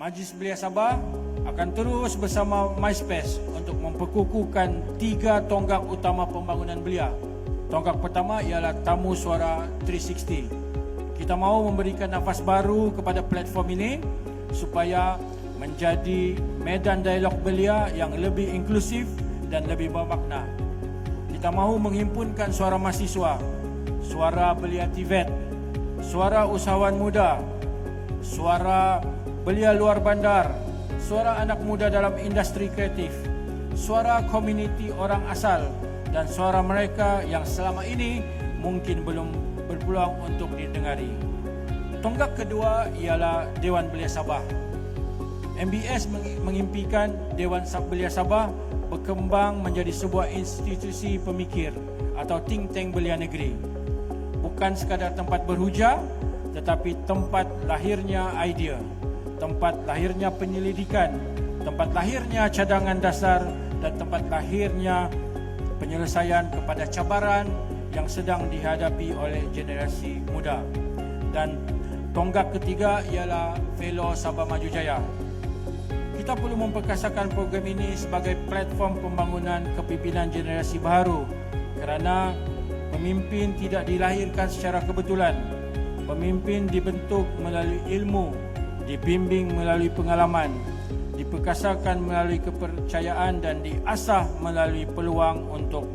Majlis Belia Sabah akan terus bersama MySpace untuk memperkukuhkan 3 tonggak utama pembangunan belia. Tonggak pertama ialah tamu suara 360. Kita mahu memberikan nafas baru kepada platform ini supaya menjadi medan dialog belia yang lebih inklusif dan lebih bermakna. Kita mahu menghimpunkan suara mahasiswa, suara belia TVET, suara usahawan muda, suara belia luar bandar, suara anak muda dalam industri kreatif, suara komuniti orang asal dan suara mereka yang selama ini mungkin belum berpeluang untuk didengari. Tonggak kedua ialah Dewan Belia Sabah. MBS mengimpikan Dewan Belia Sabah berkembang menjadi sebuah institusi pemikir atau think tank belia negeri. Bukan sekadar tempat berhujah, tetapi tempat lahirnya idea, tempat lahirnya penyelidikan, tempat lahirnya cadangan dasar dan tempat lahirnya penyelesaian kepada cabaran yang sedang dihadapi oleh generasi muda. Dan tonggak ketiga ialah Fellow Sabah Maju Jaya. Kita perlu memperkasakan program ini sebagai platform pembangunan kepimpinan generasi baru kerana pemimpin tidak dilahirkan secara kebetulan. Pemimpin dibentuk melalui ilmu, dibimbing melalui pengalaman, diperkasakan melalui kepercayaan dan diasah melalui peluang untuk